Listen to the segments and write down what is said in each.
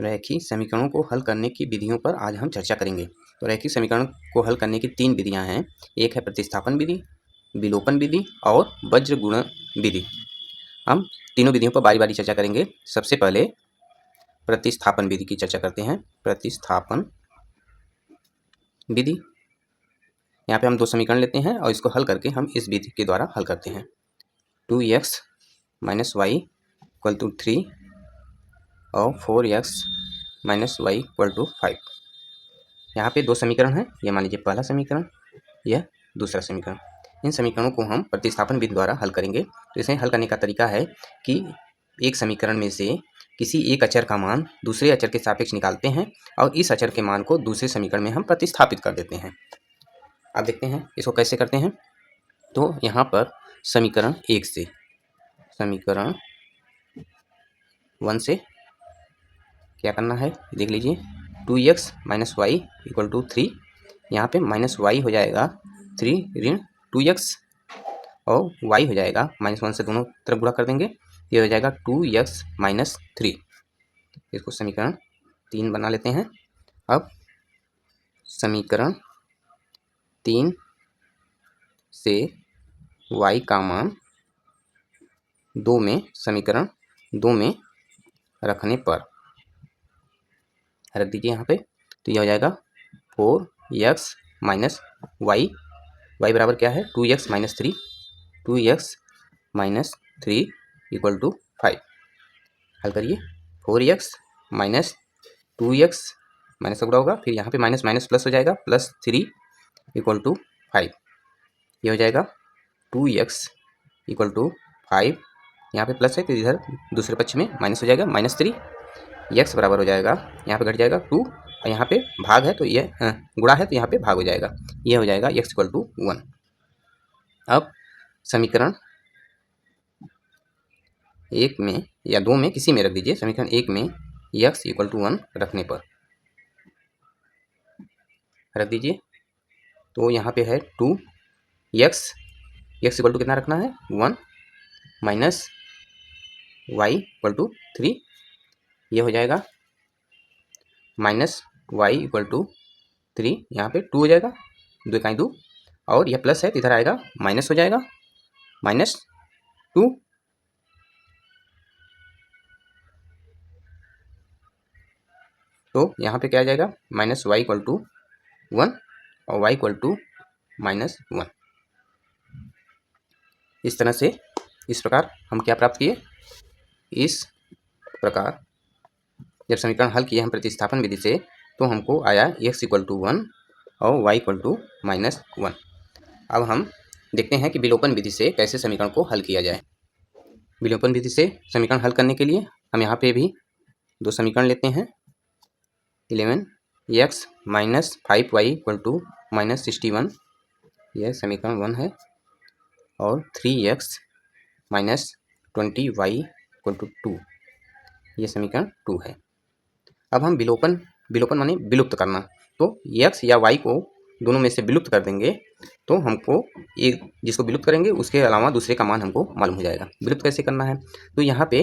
रैखिक समीकरणों को हल करने की विधियों पर आज हम चर्चा करेंगे। तो रैखिक समीकरण को हल करने की 3 विधियां हैं। एक है प्रतिस्थापन विधि, विलोपन विधि और वज्र गुणन विधि। हम तीनों विधियों पर बारी बारी चर्चा करेंगे। सबसे पहले प्रतिस्थापन विधि की चर्चा करते हैं। प्रतिस्थापन विधि, यहाँ पे हम 2 समीकरण लेते हैं और इसको हल करके हम इस विधि के द्वारा हल करते हैं। 2x - y = 3 और 4x - y = 5। यहाँ पे 2 समीकरण हैं। ये मान लीजिए पहला समीकरण, यह दूसरा समीकरण। इन समीकरणों को हम प्रतिस्थापन विधि द्वारा हल करेंगे। तो इसे हल करने का तरीका है कि एक समीकरण में से किसी एक अचर का मान दूसरे अचर के सापेक्ष निकालते हैं और इस अचर के मान को दूसरे समीकरण में हम प्रतिस्थापित कर देते हैं। अब देखते हैं इसको कैसे करते हैं। तो यहाँ पर समीकरण 1 से, समीकरण 1 से क्या करना है देख लीजिए। 2x - y = 3। यहाँ पे -y हो जाएगा 3 ऋण 2x और y हो जाएगा -1 से दोनों तरफ गुणा कर देंगे। ये हो जाएगा 2x - 3। इसको समीकरण 3 बना लेते हैं। अब समीकरण 3 से y का मान 2 में, समीकरण 2 में रखने पर रख दीजिए यहाँ पे। तो यह हो जाएगा 4x - y, y बराबर क्या है 2x - 3, 2x - 3 = 5। हल करिए। 4x - 2x माइनस से गुणा होगा, फिर यहाँ पे माइनस माइनस प्लस हो जाएगा, +3 = 5। ये हो जाएगा 2x = 5। यहाँ पे प्लस है तो इधर दूसरे पक्ष में माइनस हो जाएगा, -3। x बराबर हो जाएगा, यहाँ पे घट जाएगा 2 और यहाँ पे भाग है तो ये गुणा है तो यहाँ पे भाग हो जाएगा। ये हो जाएगा x = 1। अब समीकरण 1 में या 2 में किसी में रख दीजिए। समीकरण 1 में x = 1 रखने पर रख दीजिए। तो यहाँ पे है 2x, x = कितना रखना है 1 माइनस y = 3। ये हो जाएगा -y = 3, यहाँ पे 2 हो जाएगा, 2 × 2 और यह प्लस है तो इधर आएगा माइनस हो जाएगा, -2। तो यहाँ पे क्या आ जाएगा -y = 1 और y = -1। इस तरह से, इस प्रकार हम क्या प्राप्त किए। इस प्रकार जब समीकरण हल किए हम प्रतिस्थापन विधि से तो हमको आया x = 1 और y = -1। अब हम देखते हैं कि विलोपन विधि से कैसे समीकरण को हल किया जाए। विलोपन विधि से समीकरण हल करने के लिए हम यहाँ पे भी 2 समीकरण लेते हैं। 11x - 5y = -61, यह समीकरण 1 है, और 3x - 20y = 2, ये समीकरण 2 है। अब हम विलोपन माने विलुप्त करना। तो x या y को दोनों में से विलुप्त कर देंगे तो हमको एक जिसको विलुप्त करेंगे उसके अलावा दूसरे का मान हमको मालूम हो जाएगा। विलुप्त कैसे करना है, तो यहाँ पे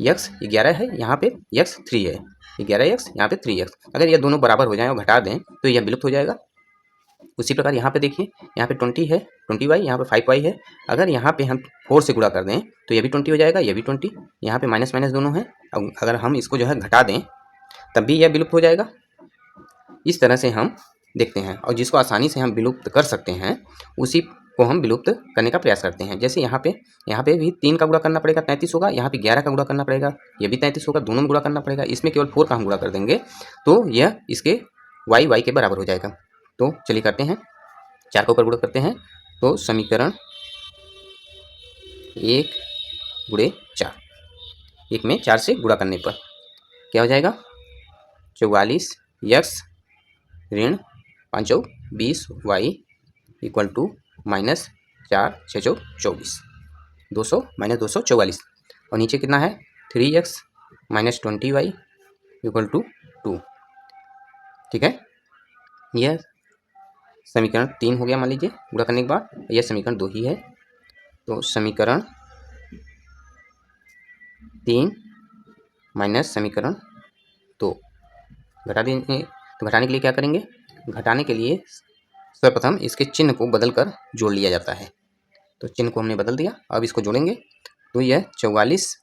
x 11 है, यहाँ पे x 3 है, 11x यहाँ पे 3x। अगर ये दोनों बराबर हो जाएं और घटा दें तो यह विलुप्त हो जाएगा। उसी प्रकार यहाँ पे देखिए, यहाँ पे 20 है, 20y, यहाँ पे 5y है। अगर यहाँ पे हम 4 से गुणा कर दें तो ये भी 20 हो जाएगा, ये भी 20। यहाँ पे माइनस माइनस दोनों हैं। अगर हम इसको जो है घटा दें तब भी यह विलुप्त हो जाएगा। इस तरह से हम देखते हैं, और जिसको आसानी से हम विलुप्त कर सकते हैं उसी को हम विलुप्त करने का प्रयास करते हैं। जैसे यहाँ पे भी 3 का गुणा करना पड़ेगा, 33 होगा। यहाँ पे 11 का गुणा करना पड़ेगा, ये भी 33 होगा। दोनों में गुणा करना पड़ेगा। इसमें केवल 4 का हम गुणा कर देंगे तो यह इसके y के बराबर हो जाएगा। तो चलिए करते हैं, 4 का ऊपर गुणा करते हैं। तो समीकरण 1 × 4, 1 में 4 से गुणा करने पर क्या हो जाएगा 44x ऋण 5 × 20y = -4 × 6 = 24, 200 - 244। और नीचे कितना है 3x - 20y = 2। ठीक है, यह समीकरण 3 हो गया मान लीजिए गुणा करने के बाद। यह समीकरण 2 ही है। तो समीकरण 3 माइनस समीकरण तो घटाने के लिए क्या करेंगे, घटाने के लिए सर्वप्रथम इसके चिन्ह को बदलकर जोड़ लिया जाता है। तो चिन्ह को हमने बदल दिया, अब इसको जोड़ेंगे तो यह 44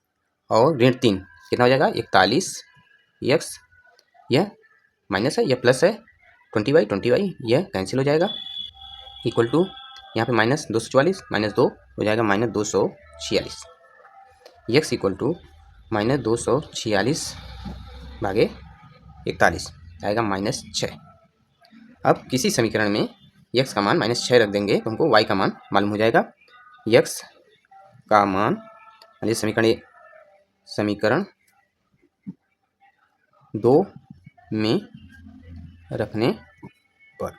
और ऋण 3 कितना हो जाएगा 41 x, यह माइनस है, यह प्लस है, 20y यह कैंसिल हो जाएगा, इक्वल टू यहाँ पे माइनस 244 माइनस 2 हो जाएगा minus 246, x equal to minus 246 भागे 41 आएगा माइनस 6। अब किसी समीकरण में x का मान माइनस 6 रख देंगे तो हमको y का मान मालूम हो जाएगा। x का मान समीकरण 2 में रखने पर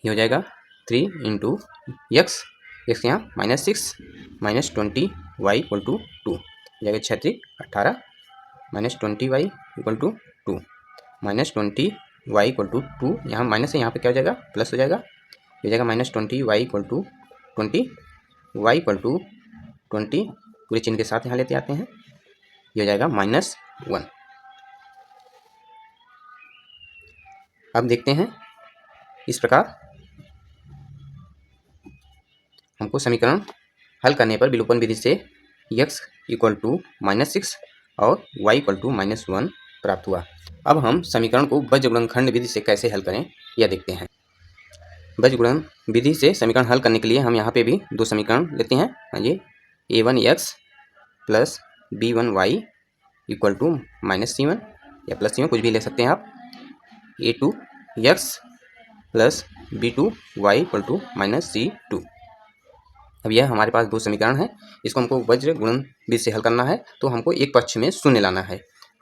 ये हो जाएगा 3 इंटू x यहाँ minus 6 minus 20y equal to 2 हो जाएगा 6 3 18 minus 20y equal to 2 minus 20y equal to 2, यहाँ माइनस है, यहाँ पे क्या हो जाएगा प्लस हो जाएगा, ये हो जाएगा minus 20y equal to 20, y equal to 20 पूरे चिन्ह के साथ यहाँ लेते आते हैं, ये हो जाएगा माइनस 1। अब देखते हैं इस प्रकार हमको समीकरण हल करने पर विलोपन विधि से x इक्वल टू माइनस 6 और y इक्वल टू माइनस 1 प्राप्त हुआ। अब हम समीकरण को बीजगुणनखंड विधि से कैसे हल करें यह देखते हैं। बीजगुणन विधि से समीकरण हल करने के लिए हम यहाँ पे भी दो समीकरण लेते हैं। ये a1x plus b1y equal to minus c1 या प्लस c1 कुछ भी ले सकते हैं आप, a2x plus b2y equal to minus c2। अब यह हमारे पास दो समीकरण है, इसको हमको वज्र गुणन विधि से हल करना है। तो हमको एक पक्ष में शून्य लाना है,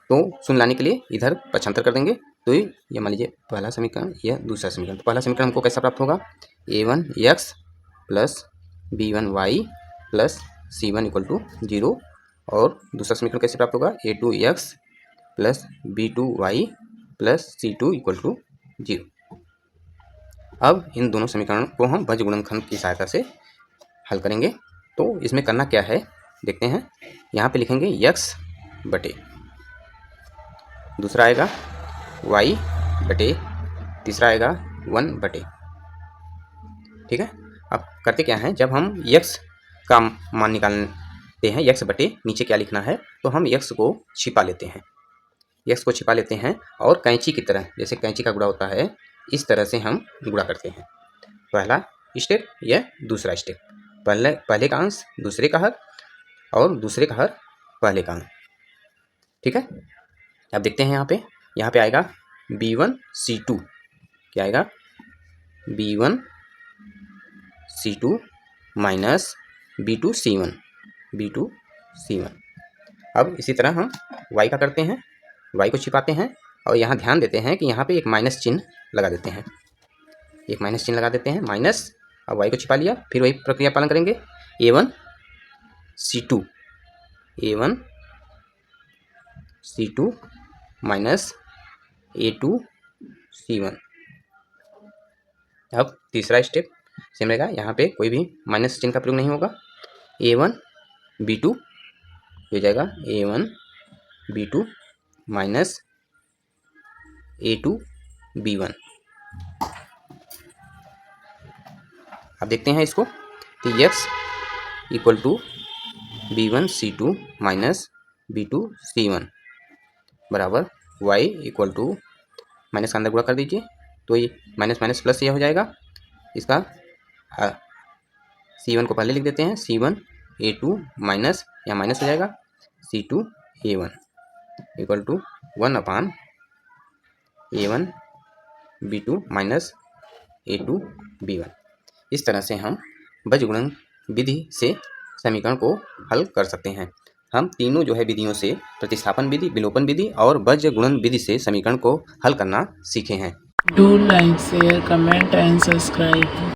तो शून्य लाने के लिए इधर पक्षांतर कर देंगे। तो ये मान लीजिए पहला समीकरण, यह दूसरा समीकरण। तो पहला समीकरण हमको कैसा प्राप्त होगा, a1x plus b1y plus c1 equal to 0, और दूसरा समीकरण कैसे प्राप्त होगा, a2x plus b2y plus c2 equal to 0। अब इन दोनों समीकरणों को हम भज गुणनखंड की सहायता से हल करेंगे। तो इसमें करना क्या है देखते हैं। यहाँ पे लिखेंगे x बटे, दूसरा आएगा y बटे, तीसरा आएगा 1 बटे। ठीक है, अब करते क्या है, जब हम x का मान निकालते हैं, x बटे नीचे क्या लिखना है, तो हम x को छिपा लेते हैं, x को छिपा लेते हैं और कैंची की तरह, जैसे कैंची का गुणा होता है इस तरह से हम गुणा करते हैं। पहला स्टेप या दूसरा स्टेप, पहले का अंश दूसरे का हर और दूसरे का हर पहले का अंश। ठीक है, अब देखते हैं यहाँ पे आएगा b1c2, क्या आएगा b1c2 माइनस b2c1। अब इसी तरह हम y का करते हैं, y को छिपाते हैं और यहाँ ध्यान देते हैं कि यहाँ पे एक माइनस चिन्ह लगा देते हैं, एक माइनस चिन्ह लगा देते हैं, माइनस। अब y को छिपा लिया, फिर वही प्रक्रिया पालन करेंगे, a1c2 माइनस a2c1। अब तीसरा स्टेप सेम रहेगा, यहाँ पे कोई भी माइनस चिन्ह का प्रयोग नहीं होगा, a1b2 हो जाएगा a1b2 माइनस a2b1। अब देखते हैं इसको, तो x equal to b1c2 minus b2c1 बराबर y इक्वल टू, माइनस का अंदर गुणा कर दीजिए, तो ये माइनस माइनस प्लस यह हो जाएगा। इसका c1 को पहले लिख देते हैं, c1 a2 माइनस, यहाँ माइनस हो जाएगा c2 a1 equal to 1 a1 b2 minus a2 b1। इस तरह से हम बीजगुणन विधि से समीकरण को हल कर सकते हैं। हम तीनों जो है विधियों से, प्रतिस्थापन विधि, विलोपन विधि और बीजगुणन विधि से समीकरण को हल करना सीखे हैं। Do like, share, comment and subscribe.